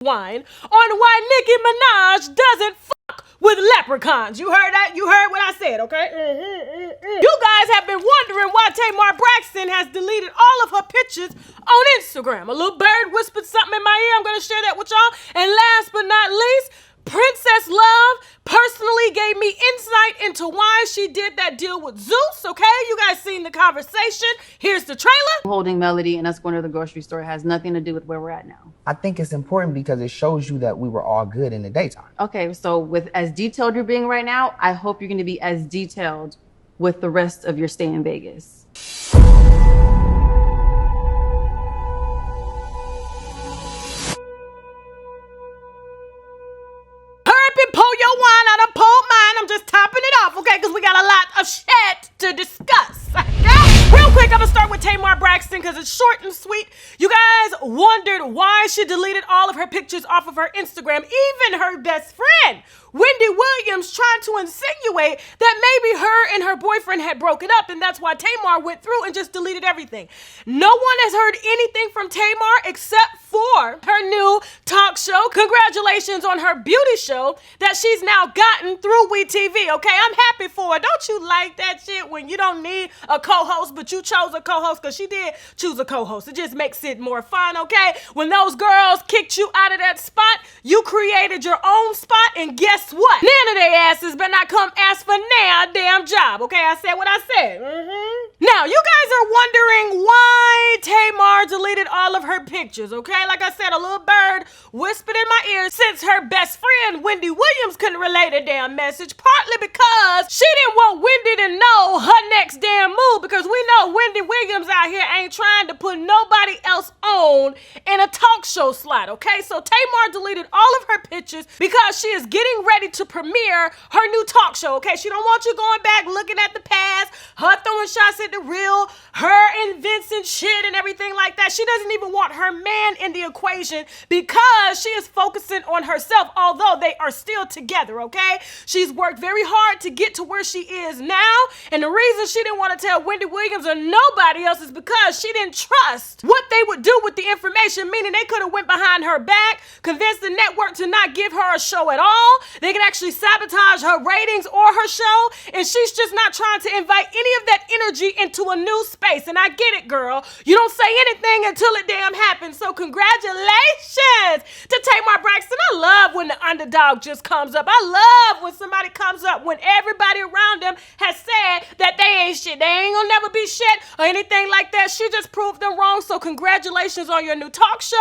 wine on why Nicki Minaj doesn't fuck with leprechauns. You heard that? You heard what I said, okay? You guys have been wondering why Tamar Braxton has deleted all of her pictures on Instagram. A little bird whispered something in my ear. I'm going to share that with y'all. And last but not least, Princess Love personally gave me insight into why she did that deal with Zeus, okay? You guys seen the conversation. Here's the trailer. Holding Melody and us going to the grocery store has nothing to do with where we're at now. I think it's important because it shows you that we were all good in the daytime. Okay, so with as detailed you're being right now, I hope you're going to be as detailed with the rest of your stay in Vegas. Pour your wine out, I poured mine. I'm just topping it off, okay? Because we got a lot of shit to discuss. Okay? Real quick, I'm going to start with Tamar Braxton because it's short and sweet. You guys wondered why she deleted all of her pictures off of her Instagram, even her best friend, Wendy Williams, tried to insinuate that maybe her and her boyfriend had broken up, and that's why Tamar went through and just deleted everything. No one has heard anything from Tamar except for her new talk show. Congratulations on her beauty show that she's now gotten through WeTV, okay? I'm happy for her. Don't you like that shit when you don't need a co-host, but you chose a co-host? Because she did choose a co-host. It just makes it more fun, okay? When those girls kicked you out of that spot, you created your own spot, and guess what? None of their asses better not come ask for now damn job, okay? I said what I said. Now, you guys are wondering why Tamar deleted all of her pictures, okay? Like I said, a little bird whispered in my ear since her best friend, Wendy Williams, couldn't relay the damn message, partly because she didn't want Wendy to know her next damn move, because we know Wendy Williams out here ain't trying to put nobody else on in a talk show slot, okay? So Tamar deleted all of her pictures because she is getting ready to premiere her new talk show, okay? She don't want you going back looking at the past, her throwing shots at the real, her inventing shit and everything like that. She doesn't even want her man in the equation because she is focusing on herself, although they are still together, okay? She's worked very hard to get to where she is now, and the reason she didn't want to tell Wendy Williams or nobody else is because she didn't trust what they would do with the information, meaning they could have went behind her back, convinced the network to not give her a show at all. They could actually sabotage her ratings or her show, and she's just not trying to invite any of that energy into a new space. And I get it, girl. You don't say anything until it damn happens. So congratulations to Tamar Braxton. I love when the underdog just comes up. I love when somebody comes up when everybody around them has said that they ain't shit. They ain't gonna never be shit or anything like that. She just proved them wrong. So congratulations on your new talk show.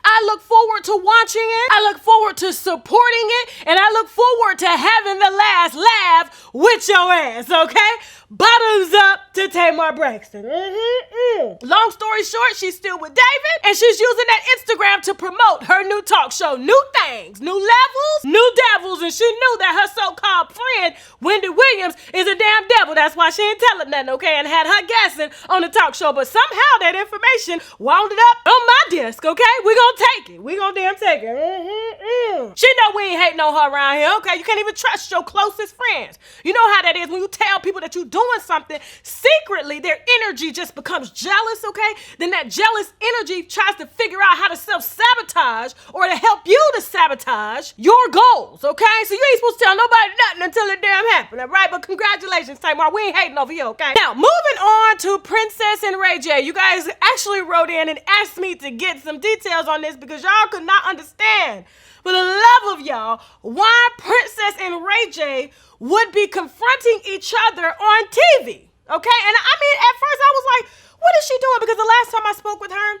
I look forward to watching it. I look forward to supporting it. And I look forward to having the last laugh with your ass, okay? Bottoms up to Tamar Braxton. Long story short, she's still with David, and she's using that Instagram to promote her new talk show. New things, new levels, new devils, and she knew that her so-called friend, Wendy Williams, is a damn devil. That's why she ain't telling nothing, okay, and had her guessing on the talk show. But somehow that information wound up on my desk, okay? We gonna take it. We gonna damn take it. She know we ain't hating on her around here, okay? You can't even trust your closest friends. You know how that is when you tell people that you doing something, secretly their energy just becomes jealous, okay? Then that jealous energy tries to figure out how to self-sabotage or to help you to sabotage your goals, okay? So you ain't supposed to tell nobody nothing until it damn happened, all right? But congratulations, Tamar. We ain't hating over here, okay? Now, moving on to Princess and Ray J. You guys actually wrote in and asked me to get some details on this because y'all could not understand, for the love of y'all, why Princess and Ray J would be confronting each other on TV, okay? And I mean, at first I was like, what is she doing? Because the last time I spoke with her,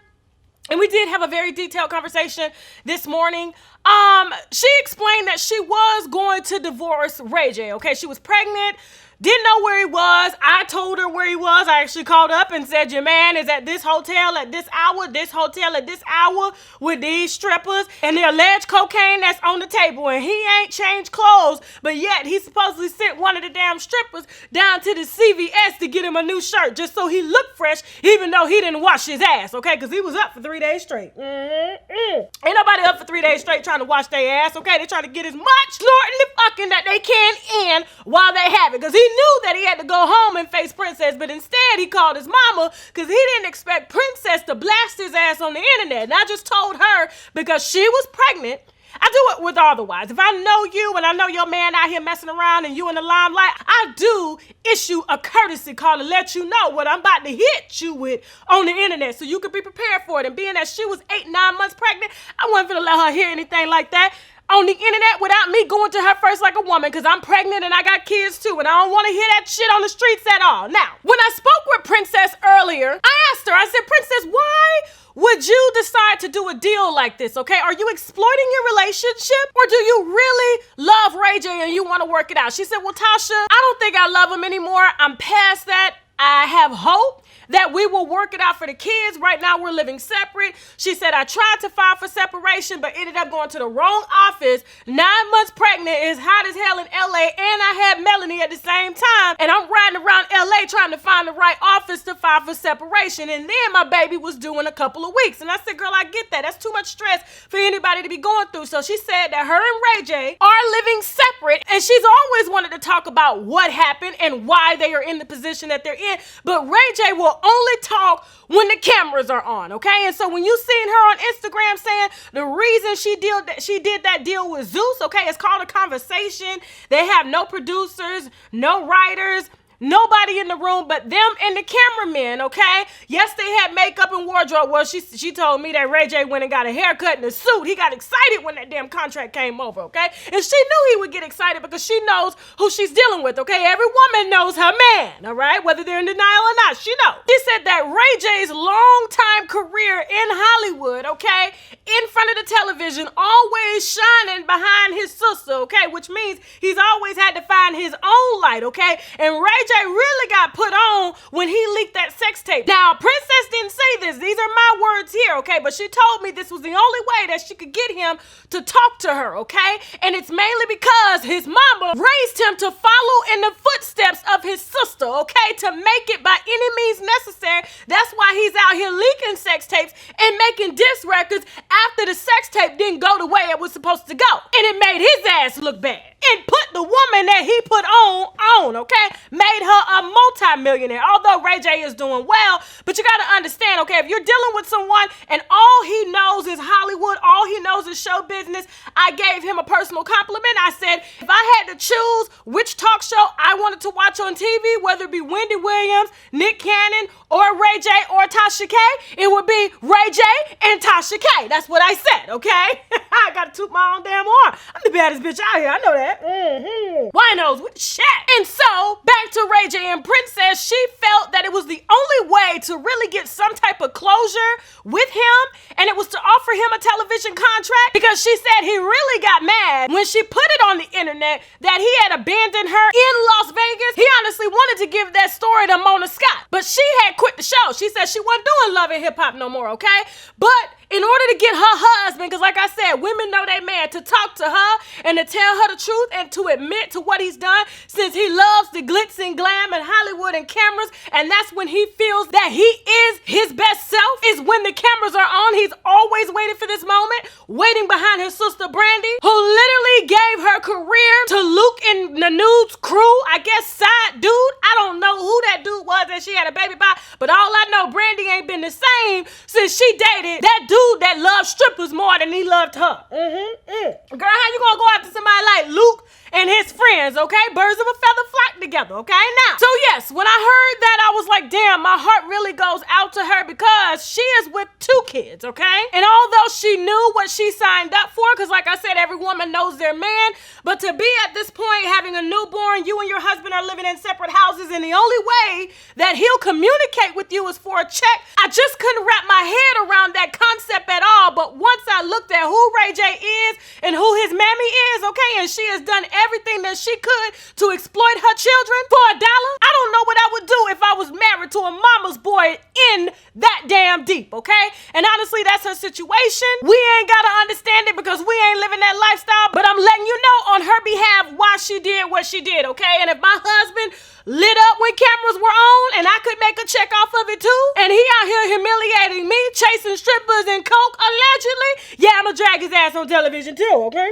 and we did have a very detailed conversation this morning, she explained that she was going to divorce Ray J, okay? She was pregnant, didn't know where he was. I told her where he was. I actually called up and said, your man is at this hotel at this hour, this hotel at this hour with these strippers and the alleged cocaine that's on the table, and he ain't changed clothes, but yet he supposedly sent one of the damn strippers down to the CVS to get him a new shirt just so he looked fresh, even though he didn't wash his ass, okay? Because he was up for 3 days straight. Ain't nobody up for 3 days straight trying to wash their ass, okay? They trying to get as much snorting and fucking that they can in while they have it, because he knew that he had to go home and face Princess, but instead he called his mama because he didn't expect Princess to blast his ass on the internet. And I just told her because she was pregnant. I do it with all the wives. If I know you and I know your man out here messing around and you in the limelight, I do issue a courtesy call to let you know what I'm about to hit you with on the internet so you could be prepared for it. And being that she was 8-9 months pregnant, I wasn't gonna let her hear anything like that on the internet without me going to her first like a woman, because I'm pregnant and I got kids too, and I don't want to hear that shit on the streets at all. Now, when I spoke with Princess earlier, I asked her, I said, Princess, why would you decide to do a deal like this, okay? Are you exploiting your relationship, or do you really love Ray J and you want to work it out? She said, well, Tasha, I don't think I love him anymore. I'm past that. I have hope that we will work it out for the kids. Right now, we're living separate. She said, I tried to file for separation, but ended up going to the wrong office. 9 months pregnant, is hot as hell in LA, and I had Melanie at the same time, and I'm riding around LA trying to find the right office to file for separation. And then my baby was due in a couple of weeks. And I said, girl, I get that. That's too much stress for anybody to be going through. So she said that her and Ray J are living separate, and she's always wanted to talk about what happened and why they are in the position that they're in. But Ray J will only talk when the cameras are on, okay? And so when you seen her on Instagram saying the reason she did that deal with Zeus, okay, it's called a conversation. They have no producers, no writers, nobody in the room but them and the cameramen, okay? Yes, they had makeup and wardrobe. Well, she told me that Ray J went and got a haircut and a suit. He got excited when that damn contract came over, okay? And she knew he would get excited because she knows who she's dealing with, okay? Every woman knows her man, all right? Whether they're in denial or not, she knows. She said that Ray J's long-time career in Hollywood, okay, in front of the television, always shining behind his sister, okay? Which means he's always had to find his own light, okay? And Ray J really got put on when he leaked that sex tape. Now, Princess didn't say this. These are my words here, okay? But she told me this was the only way that she could get him to talk to her, okay? And it's mainly because his mama raised him to follow in the footsteps of his sister, okay? To make it by any means necessary. That's why he's out here leaking sex tapes and making diss records after the sex tape didn't go the way it was supposed to go. And it made his ass look bad. And put the woman that he put on, okay? Made her a multi-millionaire, although Ray J is doing well. But you got to understand, okay, if you're dealing with someone and all he knows is Hollywood, all he knows is show business, I gave him a personal compliment. I said, if I had to choose which talk show I wanted to watch on TV, whether it be Wendy Williams, Nick Cannon, or Ray J or Tasha K, it would be Ray J and Tasha K. That's what I said, okay? I got to toot my own damn horn. I'm the baddest bitch out here. I know that. Winos with the shit. And so, back to Ray J and Princess, she felt that it was the only way to really get some type of closure with him, and it was to offer him a television contract, because she said he really got mad when she put it on the internet that he had abandoned her in Las Vegas. He honestly wanted to give that story to Mona Scott, but she had quit the show. She said she wasn't doing Love and Hip Hop no more, okay? But in order to get her husband, because like I said, women know they man, to talk to her and to tell her the truth and to admit to what he's done, since he loves the glitz and glam and Hollywood and cameras, and that's when he feels that he is his best self, is when the cameras are on. He's always waiting for this moment, waiting behind his sister Brandy, who literally gave her career to Luke and the Nudes crew, I guess side dude. I don't know who that dude was that she had a baby by, but all I know, Brandy ain't been the same since she dated that dude that loved strippers more than he loved her. Girl, how you gonna go after somebody like Luke and his friends, okay? Birds of a feather flock together, okay? Now, so yes, when I heard that, I was like, damn, my heart really goes out to her, because she is with 2 kids, okay? And although she knew what she signed up for, because like I said, every woman knows their man, but to be at this point having a newborn, you and your husband are living in separate houses, and the only way that he'll communicate with you is for a check. I just couldn't wrap my head around that concept at all. But once I looked at who Ray J is and who his mammy is, okay, and she has done everything that she could to exploit her children for $1, I don't know what I would do if I was married to a mama's boy in that damn deep, okay? And honestly, that's her situation. We ain't gotta understand it because we ain't living that lifestyle, but I'm letting you know on her behalf why she did what she did, okay? And if my husband lit up when cameras were on and I could make a check off of it too, and he out here humiliating me, chasing strippers and coke allegedly, yeah, I'ma drag his ass on television too, okay?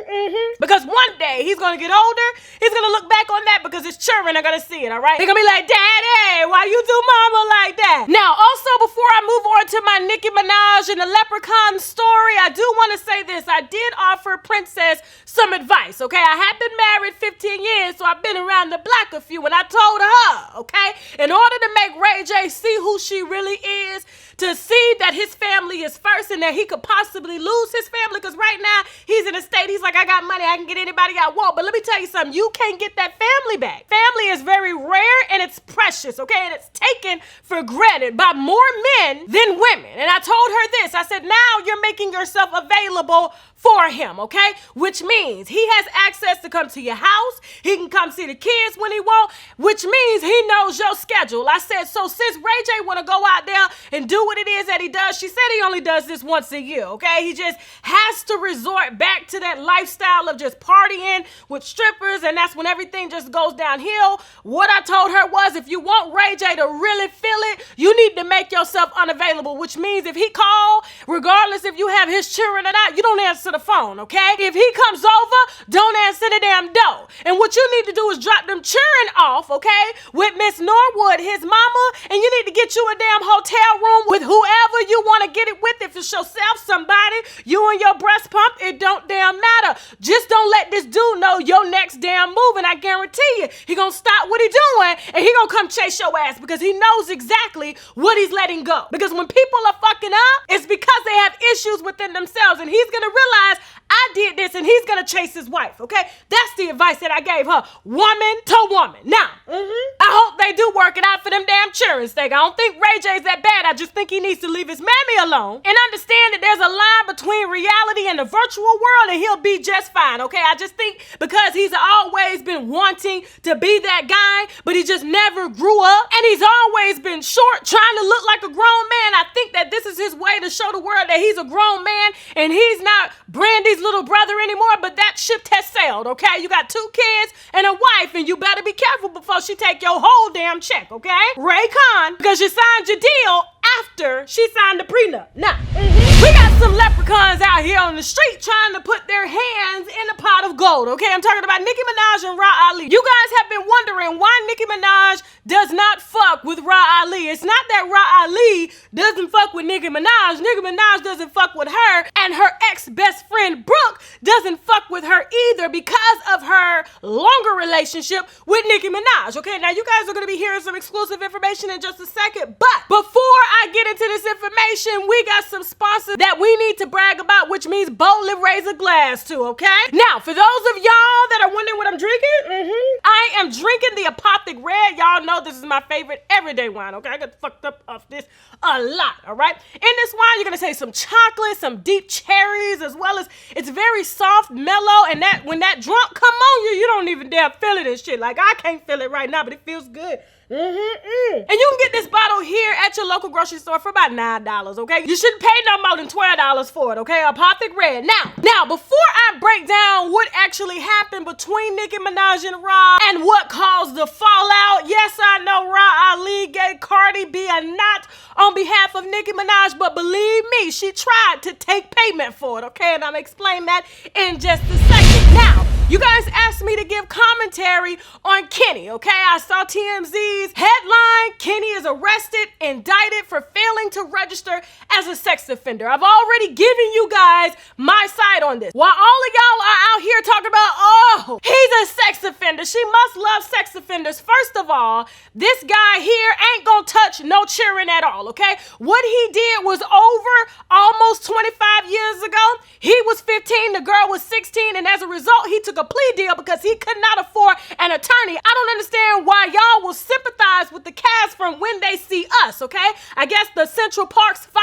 Because one day he's gonna get older, he's gonna look back on that because his children are gonna see it, all right? They're gonna be like, Daddy, why you do mama like that? Now, also, before I move on to my Nicki Minaj and the Leprechaun story, I do want to say this. I did offer Princess some advice, okay? I have been married 15 years, so I've been around the block a few, and I told her, okay, in order to make Ray J see who she really is, to see that his family is first and that he could possibly lose his family, because right now he's in a state, he's like, I got money, I can get anybody I want. But let me tell you something, you can't get that family back. Family is very rare and it's precious, okay? And it's taken for granted by more men than women. And I told her this, I said, now you're making yourself available for him, okay? Which means he has access to come to your house. He can come see the kids when he want, which means he knows your schedule. I said, so since Ray J want to go out there and do what it is that he does, she said he only does this once a year, okay? He just has to resort back to that lifestyle of just partying with strippers, and that's when everything just goes downhill. What I told her was, if you want Ray J to really feel it, you need to make yourself unavailable, which means if he call, regardless if you have his children or not, you don't answer the phone, okay? If he comes over, don't answer the damn door. And what you need to do is drop them children off, okay, with Miss Norwood, his mama, and you need to get you a damn hotel room with whoever you want to get it with. If it's yourself, somebody, you and your breast pump, it don't damn matter. Just don't let this dude know your next damn move, and I guarantee you, he gonna stop what he doing, and he gonna come chase your ass because he knows exactly what he's letting go. Because when people are fucking up, it's because they have issues within themselves, and he's gonna realize, I did this, and he's gonna chase his wife, okay? That's the advice that I gave her, woman to woman. Now, I hope they do work it out for them damn children's sake. I don't think Ray J's that bad. I just think he needs to leave his mammy alone and understand that there's a line between reality and the virtual world, and he'll be just fine, okay? I just think because he's always been wanting to be that guy, but he just never grew up, and he's always been short, trying to look like a grown man. I think that this is his way to show the world that he's a grown man, and he's not Brandy's little brother anymore, but that ship has sailed, okay? You got 2 kids and a wife, and you better be careful before she take your whole damn check, okay? Raycon, because you signed your deal after she signed the prenup. Now, we got some leprechauns out here on the street trying to put their hands in a pot of gold, okay? I'm talking about Nicki Minaj and Ra Ali. You guys have been wondering why Nicki Minaj does not fuck with Ra Ali. It's not that Ra Ali doesn't fuck with Nicki Minaj. Nicki Minaj doesn't fuck with her, and her ex-best friend Brooke doesn't fuck with her either because of her longer relationship with Nicki Minaj, okay? Now, you guys are going to be hearing some exclusive information in just a second, but before I get into this information, we got some sponsors that we need to brag about, which means boldly raise a glass to, okay? Now, for those of y'all that are wondering what I'm drinking, I am drinking the Apothic Red. Y'all know this is my favorite everyday wine, okay? I got fucked up off this a lot, all right? In this wine, you're gonna taste some chocolate, some deep cherries, as well as it's very soft, mellow, and that when that drunk come on you, you don't even dare feel it and shit. Like, I can't feel it right now, but it feels good. And you can get this bottle here at your local grocery store for about $9, okay? You shouldn't pay no more than $12 for it, okay? Apothic Red. Now, before I break down what actually happened between Nicki Minaj and Ra and what caused the fallout, yes, I know Ra Ali gave Cardi B a knot on behalf of Nicki Minaj, but believe me, she tried to take payment for it, okay? And I'm gonna explain that in just a second. Now, you guys asked me to give commentary on Kenny, okay? I saw TMZ's headline, Kenny is arrested, indicted for failing to register as a sex offender. I've already given you guys my side on this. While all of y'all are out here talking about, oh, he's a sex offender, she must love sex offenders. First of all, this guy here ain't gonna touch no children at all, okay? What he did was over almost 25 years ago. He was 15, the girl was 16, and as a result, he took a plea deal because he could not afford an attorney. I don't understand why y'all will sympathize with the cast from When They See Us, okay? I guess the Central Park's 5,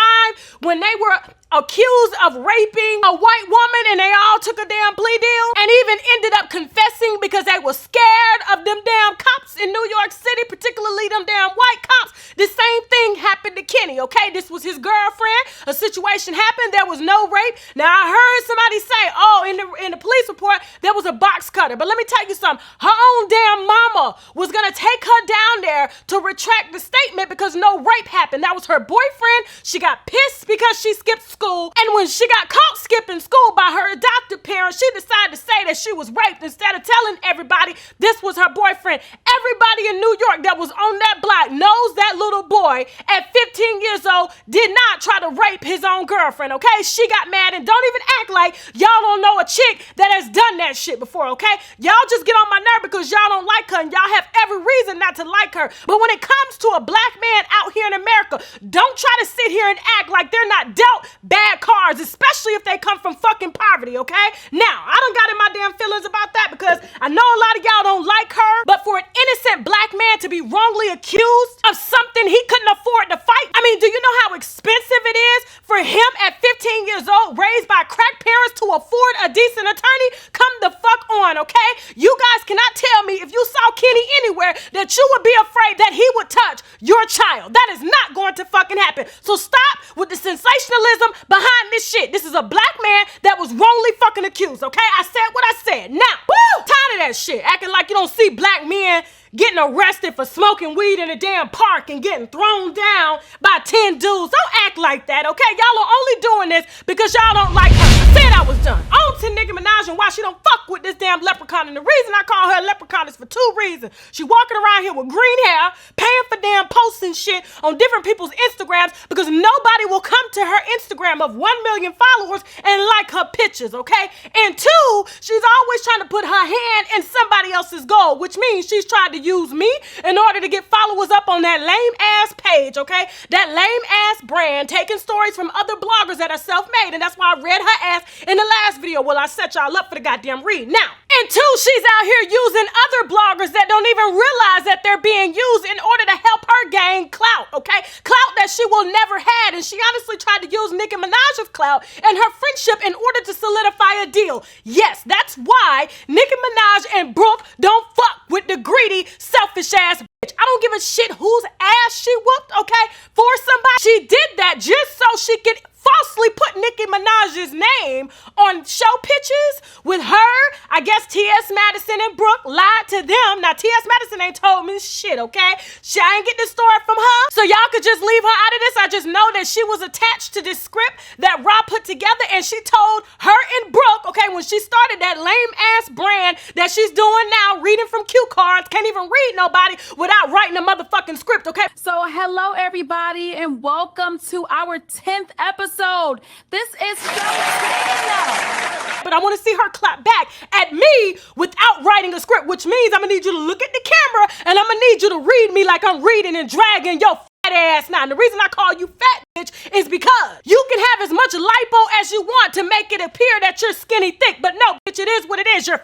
when they were accused of raping a white woman and they all took a damn plea deal and even ended up confessing because they were scared of them damn cops in New York City, particularly them damn white cops. The same thing happened to Kenny, okay? This was his girlfriend. A situation happened. There was no rape. Now, I heard somebody say, oh, in the police support, there was a box cutter. But let me tell you something. Her own damn mama was going to take her down there to retract the statement because no rape happened. That was her boyfriend. She got pissed because she skipped school. And when she got caught skipping school by her adoptive parents, she decided to say that she was raped instead of telling everybody this was her boyfriend. Everybody in New York that was on that block knows that little boy at 15 years old did not try to rape his own girlfriend, okay? She got mad, and don't even act like y'all don't know a chick that has done that shit before, okay? Y'all just get on my nerve because y'all don't like her and y'all have every reason not to like her. But when it comes to a black man out here in America, don't try to sit here and act like they're not dealt bad cards, especially if they come from fucking poverty, okay? Now, I done got in my damn feelings about that because I know a lot of y'all don't like her, but for an innocent black man to be wrongly accused of something he couldn't afford to fight, I mean, do you know how expensive it is for him at 15 years old, raised by crack parents, to afford a decent attorney? Come the fuck on, okay? You guys cannot tell me if you saw Kenny anywhere that you would be afraid that he would touch your child. That is not going to fucking happen. So stop with the sensationalism behind this shit. This is a black man that was wrongly fucking accused, okay? I said what I said. Now, woo! Tired of that shit. Acting like you don't see black men getting arrested for smoking weed in a damn park and getting thrown down by 10 dudes. Don't act like that, okay? Y'all are only doing this because y'all don't like her. I said I was done. On to Nicki Minaj and why she don't fuck with this damn leprechaun. And the reason I call her a leprechaun is for two reasons. She walking around here with green hair, paying for damn posts and shit on different people's Instagrams because nobody will come to her Instagram of 1 million followers and like her pictures, okay? And two, she's always trying to put her hand in somebody else's goal, which means she's trying to use me in order to get followers up on that lame ass page, okay? That lame ass brand taking stories from other bloggers that are self-made, and that's why I read her ass in the last video. Well, I set y'all up for the goddamn read. Now, and two, she's out here using other bloggers that don't even realize that they're being used in order to help her gain clout, okay? Clout that she will never had, and she honestly tried to use Nicki Minaj's clout and her friendship in order to solidify a deal. Yes, that's why Nicki Minaj and Brooke don't fuck with the greedy, selfish ass bitch. I don't give a shit whose ass she whooped, okay? For somebody. She did that just so she could falsely put Nicki Minaj's name on show pictures with her. I guess T.S. Madison and Brooke lied to them. Now, T.S. Madison ain't told me shit, okay? I ain't get this story from her, so y'all could just leave her out of this. I just know that she was attached to this script that Rob put together, and she told her and Brooke, okay, when she started that lame-ass brand that she's doing now, reading from cue cards, can't even read nobody without writing a motherfucking script, okay? So hello everybody and welcome to our 10th episode. This is so exciting. But I want to see her clap back at me without writing a script, which means I'm gonna need you to look at the camera and I'm gonna need you to read me like I'm reading and dragging your fat ass now. And the reason I call you fat, bitch, is because you can have as much lipo as you want to make it appear that you're skinny thick, but no, bitch, it is what it is. You're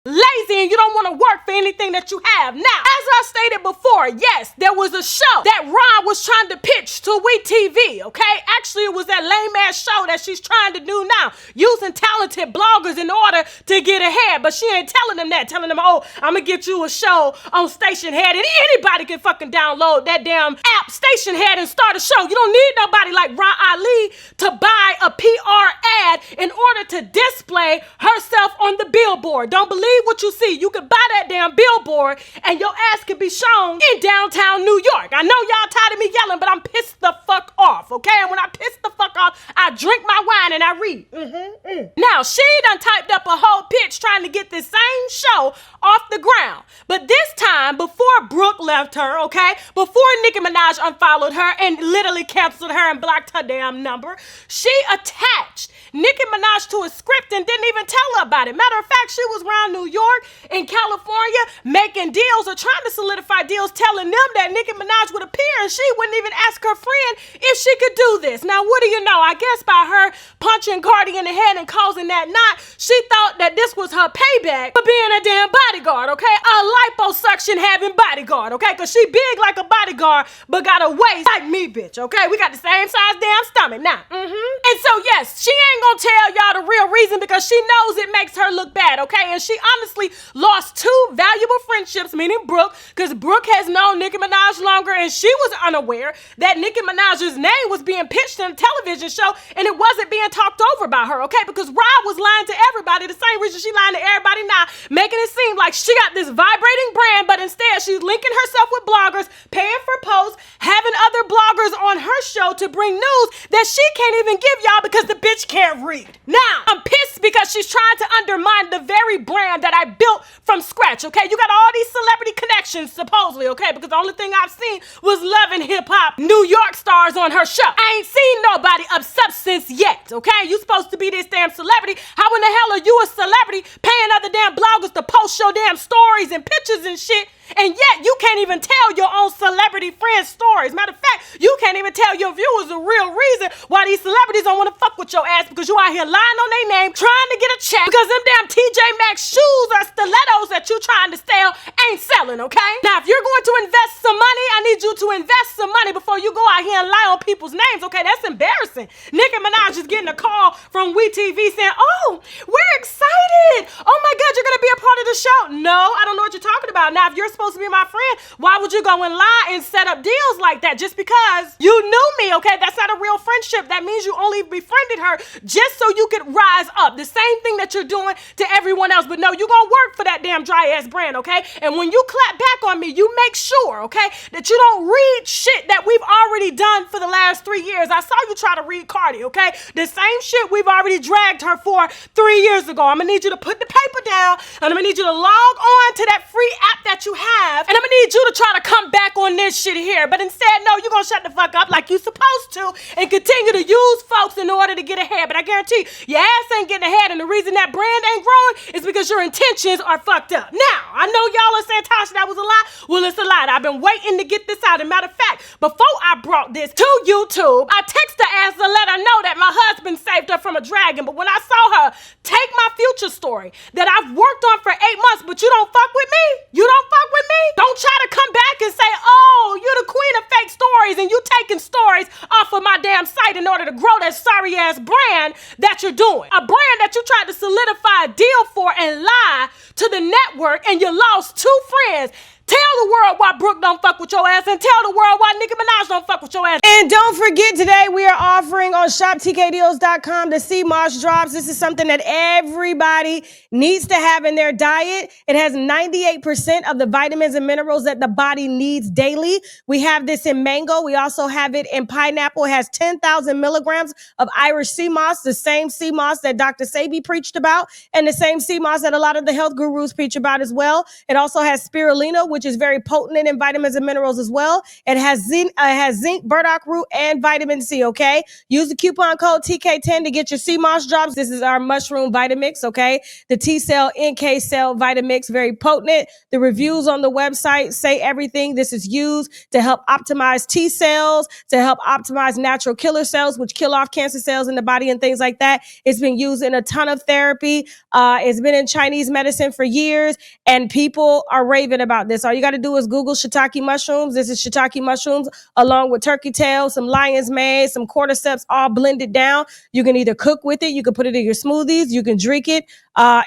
lazy and you don't want to work for anything that you have. Now, as I stated before, yes, there was a show that Ron was trying to pitch to WeTV, okay? Actually, it was that lame-ass show that she's trying to do now, using talented bloggers in order to get ahead, but she ain't telling them that, telling them, oh, I'm gonna get you a show on Station Head, and anybody can fucking download that damn app, Station Head, and start a show. You don't need nobody like Ra Ali to buy a PR ad in order to display herself on the billboard. Don't believe what you see. You could buy that damn billboard and your ass could be shown in downtown New York. I know y'all tired of me yelling, but I'm pissed the fuck off, okay? And when I piss the fuck off, I drink my wine and I read. Now, she done typed up a whole pitch trying to get this same show off the ground. But this time, before Brooke left her, okay? Before Nicki Minaj unfollowed her and literally canceled her and blocked her damn number, she attached Nicki Minaj to a script and didn't even tell her about it. Matter of fact, she was around New York and California making deals or trying to solidify deals, telling them that Nicki Minaj would appear and she wouldn't even ask her friend if she could do this. Now, what do you know? I guess by her punching Cardi in the head and causing that knot, she thought that this was her payback for being a damn bodyguard, okay? A liposuction having bodyguard, okay? Because she big like a bodyguard, but got a waist like me, bitch, okay? We got the same size damn stomach now. And so, yes, she ain't gonna tell y'all the real reason because she knows it makes her look bad, okay? And she honestly lost two valuable friendships, meaning Brooke, because Brooke has known Nicki Minaj longer and she was unaware that Nicki Minaj's name was being pitched in a television show and it wasn't being talked over by her, okay? Because Rob was lying to everybody the same same reason she lying to everybody now, making it seem like she got this vibrating brand, but instead she's linking herself with bloggers, paying for posts, having other bloggers on her show to bring news that she can't even give y'all because the bitch can't read. Now, I'm pissed because she's trying to undermine the very brand that I built from scratch, okay? You got all these celebrity connections, supposedly, okay? Because the only thing I've seen was Love and Hip Hop New York stars on her show. I ain't seen nobody of substance yet, okay? You supposed to be this damn celebrity. How in the hell are you a celebrity paying other damn bloggers to post your damn stories and pictures and shit, and yet you can't even tell your own celebrity friends' stories? Matter of fact, you can't even tell your viewers the real reason why these celebrities don't want to fuck with your ass, because you out here lying on their name, trying to get a check, because them damn TJ Maxx shoes or stilettos that you trying to sell ain't selling, okay? Now, if you're going to invest some money, I need you to invest some money before you go out here and lie on people's names, okay? That's embarrassing. Nicki Minaj is getting a call from WeTV saying, oh, we're excited. Oh my God, you're gonna be a part of the show. No, I don't know what you're talking about. Now, if you're supposed to be my friend, why would you go and lie and set up deals like that just because you knew me, okay? That's not a real friendship. That means you only befriended her just so you could rise up. The same thing that you're doing to everyone else. But no, you're gonna work for that damn dry ass brand, okay? And when you clap back on me, you make sure, okay, that you don't read shit that we've already done for the last 3 years. I saw you try to read Cardi, okay? The same shit we've already dragged her for 3 years ago. I'm gonna need you to put the paper down, and I'm gonna need you to log on to that free app that you have, and I'm gonna need you to try to come back on this shit here. But instead, no, you're gonna shut the fuck up like you supposed to and continue to use folks in order to get ahead. But I guarantee you, your ass ain't getting ahead, and the reason that brand ain't growing is because your intentions are fucked up. Now, I know y'all are saying, Tasha, that was a lie. Well, it's a lie. I've been waiting to get this out. As a matter of fact, before I brought this to YouTube, I texted her ass to let her know that my husband saved her from a dragon. But when I saw her take my future story that I've worked on for 8 months, but you don't fuck with me? You don't fuck with me? Don't try to come back and say, oh, you're the queen of fake stories and you taking stories off of my damn site in order to grow that sorry ass brand that you're doing. A brand that you tried to solidify a deal for and lie to the network, and you lost 2 friends. Tell the world why Brooke don't fuck with your ass, and tell the world why Nicki Minaj don't fuck with your ass. And don't forget, today we are offering on shoptkdeals.com the sea moss drops. This is something that everybody needs to have in their diet. It has 98% of the vitamins and minerals that the body needs daily. We have this in mango. We also have it in pineapple. It has 10,000 milligrams of Irish sea moss, the same sea moss that Dr. Sebi preached about, and the same sea moss that a lot of the health gurus preach about as well. It also has spirulina, which is very potent in vitamins and minerals as well. It has zinc, burdock root, and vitamin C, okay? Use the coupon code TK10 to get your sea moss drops. This is our mushroom Vitamix, okay? The T-cell, NK cell Vitamix, very potent. The reviews on the website say everything. This is used to help optimize T cells, to help optimize natural killer cells, which kill off cancer cells in the body and things like that. It's been used in a ton of therapy. It's been in Chinese medicine for years, and people are raving about this. All you got to do is Google shiitake mushrooms. This is shiitake mushrooms along with turkey tail, some lion's mane, some cordyceps, all blended down. You can either cook with it, you can put it in your smoothies, you can drink it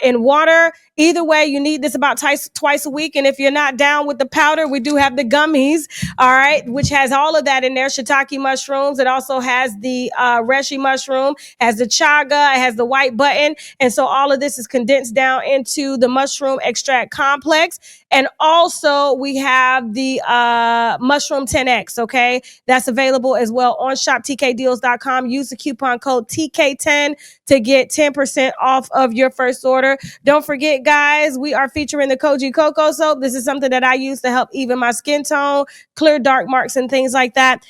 in water. Either way, you need this about twice a week. And if you're not down with the powder, we do have the gummies, all right, which has all of that in there. Shiitake mushrooms. It also has the reishi mushroom, has the chaga, it has the white button. And so all of this is condensed down into the mushroom extract complex. And also we have the mushroom 10X, okay? That's available as well on shoptkdeals.com. Use the coupon code TK10 to get 10% off of your first order. Don't forget, guys, we are featuring the Koji Cocoa Soap. This is something that I use to help even my skin tone, clear dark marks and things like that.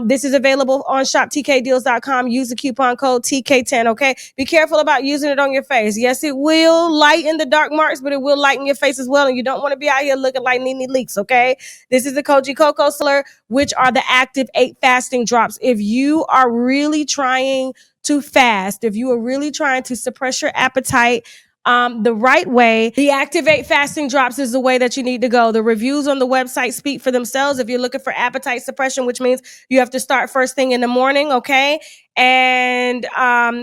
This is available on shoptkdeals.com. Use the coupon code TK10, okay? Be careful about using it on your face. Yes, it will lighten the dark marks, but it will lighten your face as well, and you don't want to be out here looking like Nene Leakes, okay? This is the Koji Cocoa Slur, which are the active 8 fasting drops. If you are really trying to fast, if you are really trying to suppress your appetite, the right way, the Activate Fasting Drops is the way that you need to go. The reviews on the website speak for themselves. If you're looking for appetite suppression, which means you have to start first thing in the morning, okay? and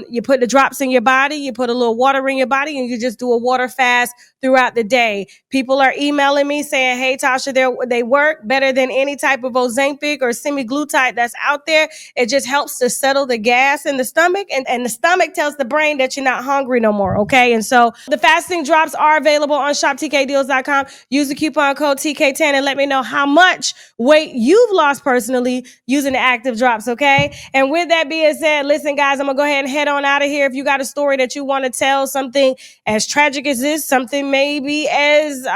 you put the drops in your body, you put a little water in your body, and you just do a water fast throughout the day. People are emailing me saying, hey, Tasha, they work better than any type of Ozempic or semaglutide that's out there. It just helps to settle the gas in the stomach, and the stomach tells the brain that you're not hungry no more, okay? And so the fasting drops are available on shoptkdeals.com. Use the coupon code TK10 and let me know how much weight you've lost personally using the active drops, okay? And with that being said, listen, guys, I'm gonna go ahead and head on out of here. If you got a story that you want to tell, something as tragic as this, something maybe as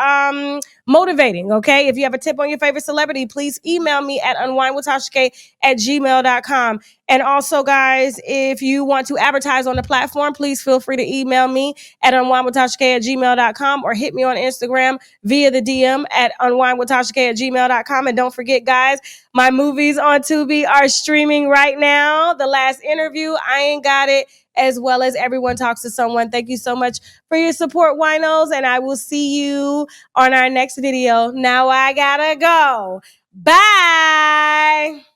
motivating, okay? If you have a tip on your favorite celebrity, please email me at unwindwithtasha@gmail.com. And also, guys, if you want to advertise on the platform, please feel free to email me at unwindwithtasha@gmail.com or hit me on Instagram via the DM at unwindwithtasha@gmail.com. And don't forget, guys, my movies on Tubi are streaming right now. The Last Interview, I Ain't Got It, as well as Everyone Talks to Someone. Thank you so much for your support, winos, and I will see you on our next video. Now I gotta go. Bye.